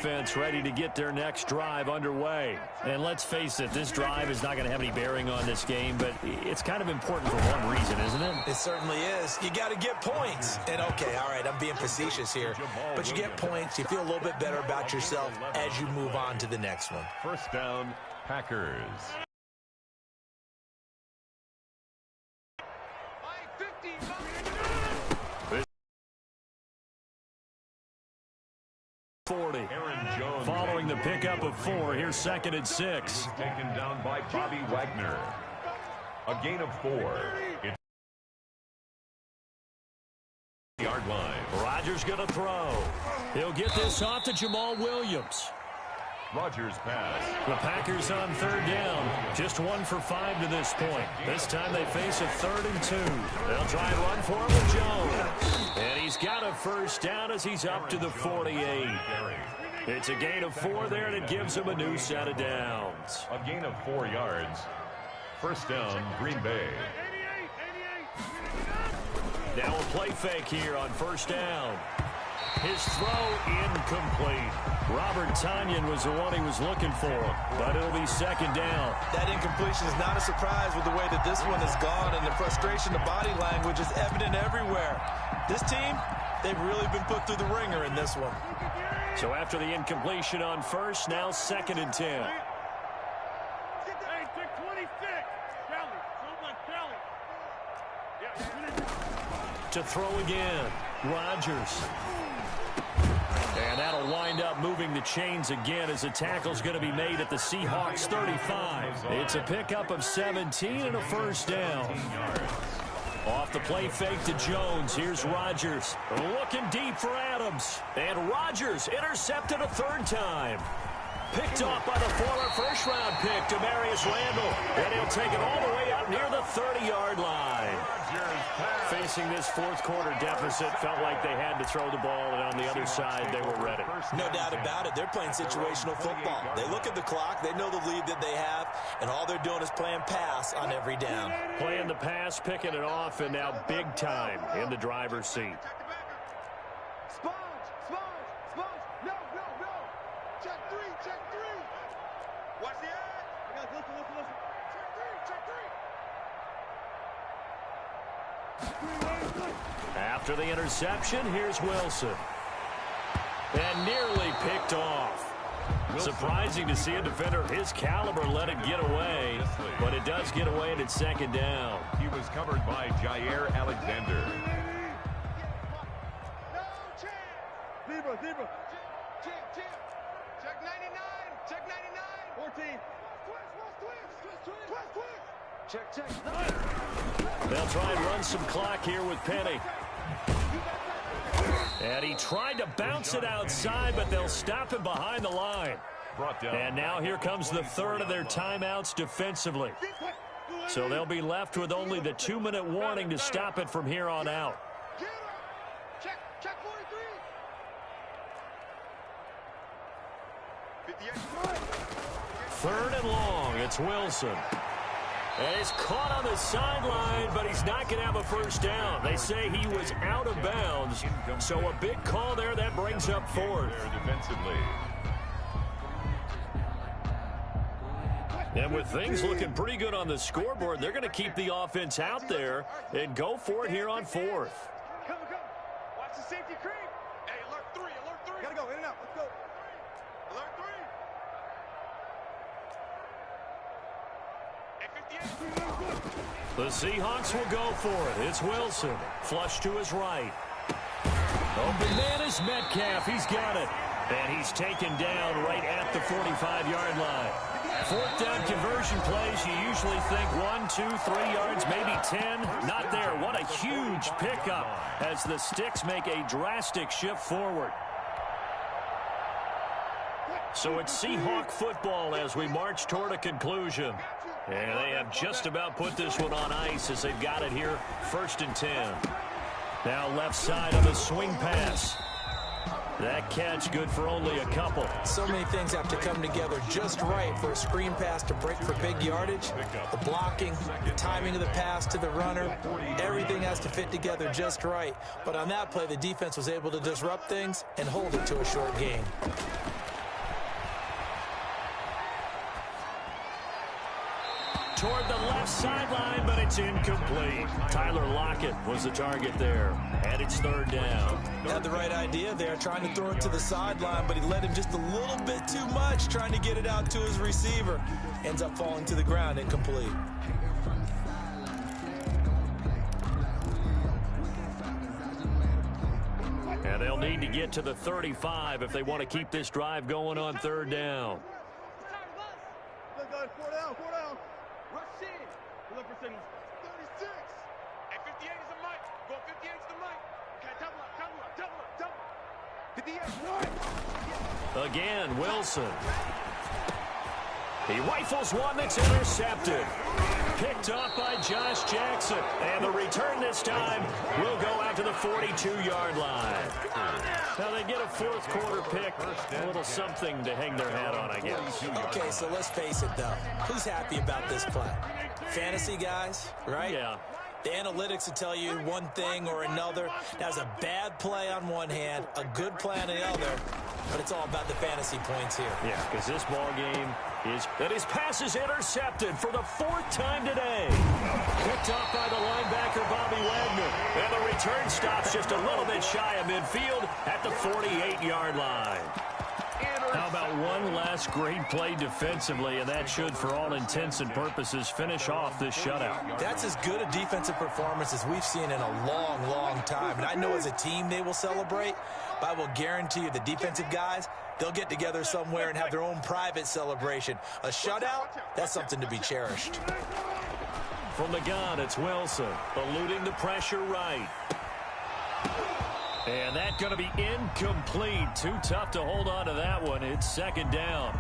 offense ready to get their next drive underway. And let's face it, this drive is not going to have any bearing on this game, but it's kind of important for one reason, isn't it? It certainly is. You got to get points. And, okay, all right, I'm being facetious here, but you get points. You feel a little bit better about yourself as you move on to the next one. First down, Packers. Following the pickup of 4, here's 2nd and 6. Taken down by Bobby Wagner. A gain of 4. Yard line. Rodgers going to throw. He'll get this off to Jamal Williams. Rodgers pass. The Packers on 3rd down. Just 1 for 5 to this point. This time they face a 3rd and 2. They'll try and run for him with Jones. And he's got a first down as he's up to the 48. It's a gain of 4 there, and it gives him a new set of downs. A gain of 4 yards. First down, Green Bay. Now a play fake here on 1st down. His throw incomplete. Robert Tonyan was the one he was looking for, but it'll be 2nd down. That incompletion is not a surprise with the way that this one has gone, and the frustration, the body language is evident everywhere. This team, they've really been put through the ringer in this one. So after the incompletion on 1st, now 2nd and 10. To throw again, Rodgers. And that'll wind up moving the chains again as the tackle's going to be made at the Seahawks 35. It's a pickup of 17 and a first down. Off the play fake to Jones. Here's Rodgers. Looking deep for Adams. And Rodgers intercepted a 3rd time. Picked off by the former first-round pick, Demarius Randall. And he'll take it all the way up near the 30-yard line. Facing this 4th quarter deficit, felt like they had to throw the ball, and on the other side, they were ready. No doubt about it. They're playing situational football. They look at the clock. They know the lead that they have, and all they're doing is playing pass on every down. Playing the pass, picking it off, and now big time in the driver's seat. After the interception, here's Wilson. And nearly picked off. Surprising to see a defender of his caliber let it get away, but it does get away and it's 2nd down. He was covered by Jair Alexander. Check 99. Check 99. 14. Check. They'll try and run some clock here with Penny. And he tried to bounce it outside, but they'll stop him behind the line. And now here comes the 3rd of their timeouts defensively. So they'll be left with only the 2-minute warning to stop it from here on out. Check 43. 3rd and long. It's Wilson. And he's caught on the sideline, but he's not going to have a first down. They say he was out of bounds. So a big call there that brings up 4th. Defensively. And with things looking pretty good on the scoreboard, they're going to keep the offense out there and go for it here on 4th. Come. Watch the safety creep. Hey, alert 3. Gotta go, in and out. Let's go. Alert 3. The Seahawks will go for it. It's Wilson. Flush to his right. Open man is Metcalf. He's got it. And he's taken down right at the 45-yard line. 4th down conversion plays, you usually think 1, 2, 3 yards, maybe 10. Not there. What a huge pickup as the Sticks make a drastic shift forward. So it's Seahawk football as we march toward a conclusion. And they have just about put this one on ice as they've got it here, 1st and 10. Now left side of a swing pass. That catch good for only a couple. So many things have to come together just right for a screen pass to break for big yardage. The blocking, the timing of the pass to the runner, everything has to fit together just right. But on that play, the defense was able to disrupt things and hold it to a short gain. toward the left sideline, but it's incomplete. Tyler Lockett was the target there, and it's third down. Had the right idea there, trying to throw it to the sideline, but he led him just a little bit too much, trying to get it out to his receiver. Ends up falling to the ground, incomplete. And they'll need to get to the 35 if they want to keep this drive going on third down. Look, guys, 4 down, 4 down. Rush in. Look for signals. 36. Hey, 58 is the mic. Go 58 is the mic. Okay, double up, double up, double up, double up. 58. Again, Wilson. He rifles one that's intercepted. Picked up by Josh Jackson. And the return this time will go out to the 42-yard line. Now they get a fourth quarter pick. A little something to hang their hat on, I guess. Okay, so let's face it, though. Who's happy about this play? Fantasy guys, right? Yeah. The analytics will tell you one thing or another. That's a bad play on one hand, a good play on the other, but it's all about the fantasy points here. Yeah, because this ball game is that his pass is intercepted for the fourth time today. Picked up by the linebacker, Bobby Wagner. And the return stops just a little bit shy of midfield at the 48-yard line. How about one last great play defensively, and that should, for all intents and purposes, finish off this shutout. That's as good a defensive performance as we've seen in a long, long time. And I know as a team they will celebrate, but I will guarantee you the defensive guys, they'll get together somewhere and have their own private celebration. A shutout, that's something to be cherished. From the gun, it's Wilson, eluding the pressure right. And that's going to be incomplete. Too tough to hold on to that one. It's second down.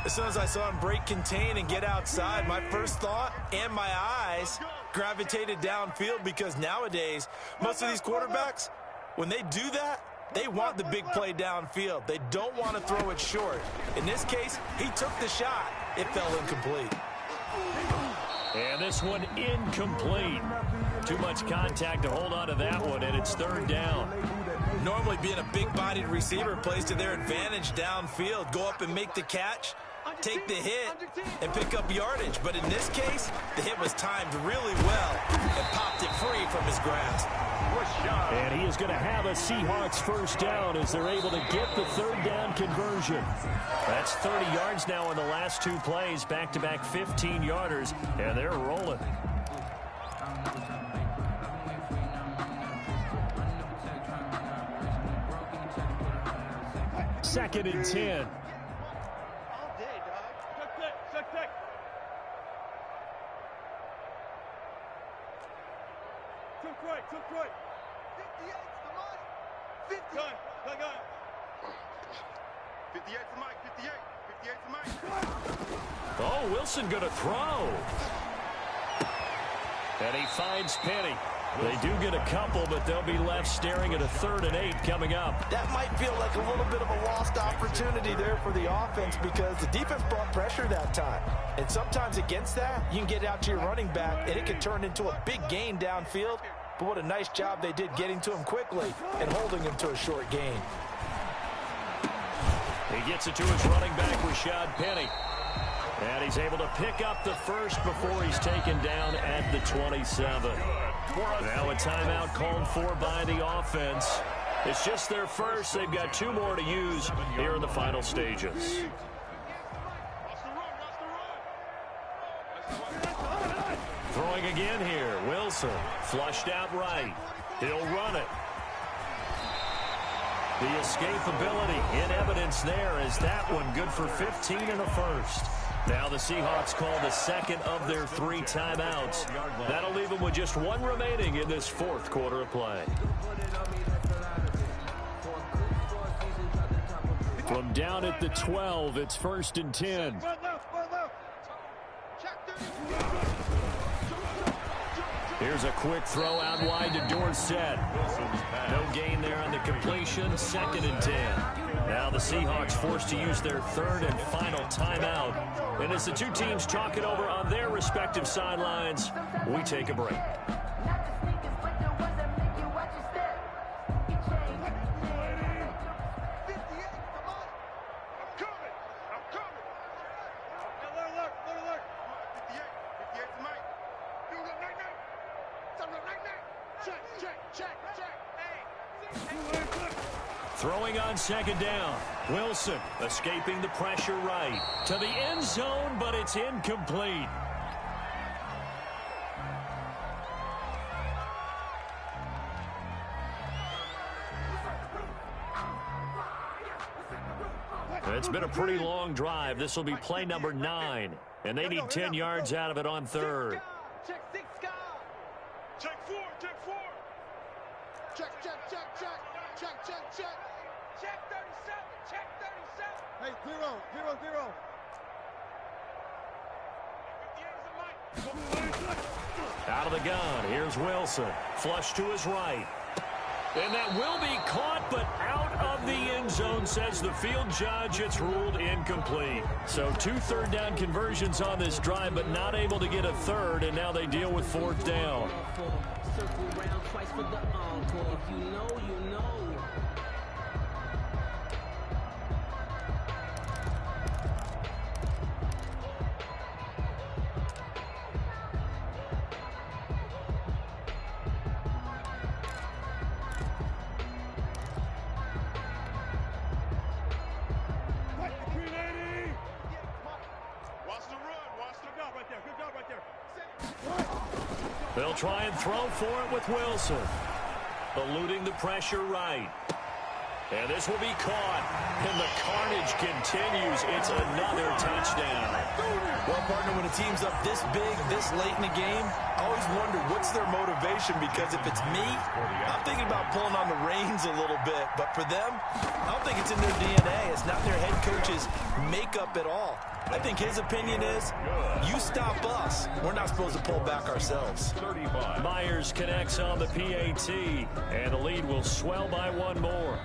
As soon as I saw him break contain and get outside, my first thought and my eyes gravitated downfield, because nowadays, most of these quarterbacks, when they do that, they want the big play downfield. They don't want to throw it short. In this case, he took the shot. It fell incomplete. And this one incomplete. Too much contact to hold on to that one, and it's third down. Normally being a big-bodied receiver plays to their advantage downfield. Go up and make the catch, take the hit, and pick up yardage. But in this case, the hit was timed really well and popped it free from his grasp. And he is going to have a Seahawks first down as they're able to get the third down conversion. That's 30 yards now in the last two plays, back-to-back 15-yarders, and they're rolling. Second and 10. All day, dog. Check tech. Took right. 58's the mic. 50. Gun. 58's the mic. 58's the mic. Oh, Wilson going to throw. And he finds Penny. They do get a couple, but they'll be left staring at a 3rd and 8 coming up. That might feel like a little bit of a lost opportunity there for the offense, because the defense brought pressure that time. And sometimes against that, you can get out to your running back, and it can turn into a big gain downfield. But what a nice job they did getting to him quickly and holding him to a short gain. He gets it to his running back, Rashad Penny. And he's able to pick up the first before he's taken down at the 27. Now a timeout called for by the offense. It's just their first. They've got 2 more to use here in the final stages. Throwing again here. Wilson flushed out right. He'll run it. The escapability in evidence there, is that one good for 15 and a first. Now the Seahawks call the second of their 3 timeouts. That'll leave them with just 1 remaining in this 4th quarter of play. From down at the 12, it's 1st and 10. Here's a quick throw out wide to Dorsett. No gain there on the completion. 2nd and 10. Now the Seahawks forced to use their 3rd and final timeout. And as the 2 teams talk it over on their respective sidelines, we take a break. Throwing on second down. Wilson escaping the pressure right to the end zone, but it's incomplete. It's been a pretty long drive. This will be play number 9, and they need 10 yards out of it on third. Check 6, Scott. Check 4, check 4. Check. Check 37, check 37. Hey, 0. Out of the gun, here's Wilson. Flush to his right. And that will be caught, but out of the end zone, says the field judge. It's ruled incomplete. So 2 third-down conversions on this drive, but not able to get a third, and now they deal with 4th down. Circle round twice for the encore. If you know, you know. They'll try and throw for it with Wilson. Eluding the pressure right. And this will be caught. And the carnage continues. It's another touchdown. Well, partner, when a team's up this big, this late in the game, I always wonder what's their motivation, because if it's me, I'm thinking about pulling on the reins a little bit. But for them, I don't think it's in their DNA. It's not their head coach's makeup at all. I think his opinion is, you stop us, we're not supposed to pull back ourselves. Myers connects on the PAT, and the lead will swell by 1 more.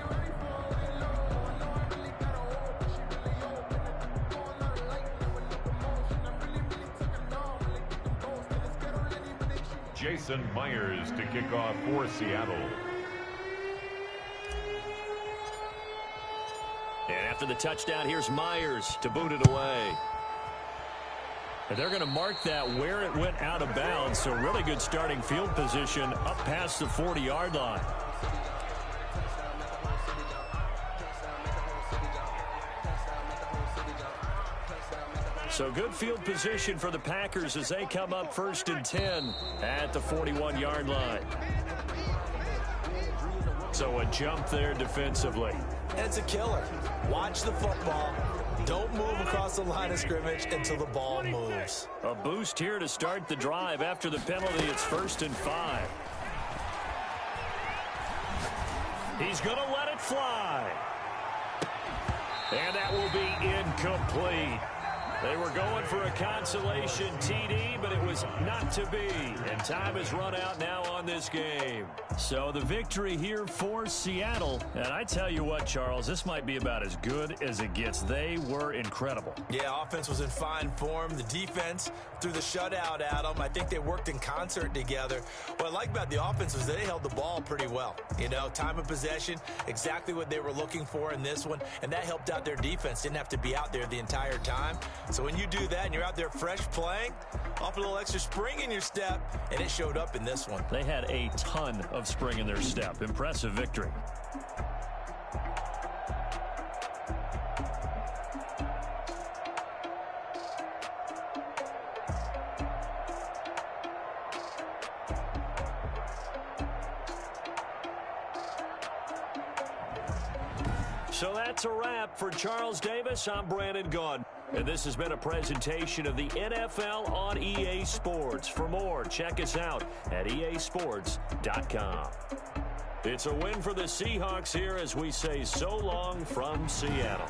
Jason Myers to kick off for Seattle. And after the touchdown, here's Myers to boot it away. And they're going to mark that where it went out of bounds, so really good starting field position up past the 40-yard line. So good field position for the Packers as they come up 1st and 10 at the 41-yard line. So a jump there defensively. And it's a killer. Watch the football. Don't move across the line of scrimmage until the ball moves. A boost here to start the drive. After the penalty, it's 1st and 5. He's going to let it fly. And that will be incomplete. They were going for a consolation TD, but it was not to be. And time has run out now on this game. So the victory here for Seattle. And I tell you what, Charles, this might be about as good as it gets. They were incredible. Yeah, offense was in fine form. The defense threw the shutout at them. I think they worked in concert together. What I like about the offense was they held the ball pretty well. You know, time of possession, exactly what they were looking for in this one. And that helped out their defense. Didn't have to be out there the entire time. So when you do that and you're out there fresh playing, off a little extra spring in your step, and it showed up in this one. They had a ton of spring in their step. Impressive victory. So that's a wrap for Charles Davis. I'm Brandon Gaudin. And this has been a presentation of the NFL on EA Sports. For more, check us out at easports.com. It's a win for the Seahawks here as we say so long from Seattle.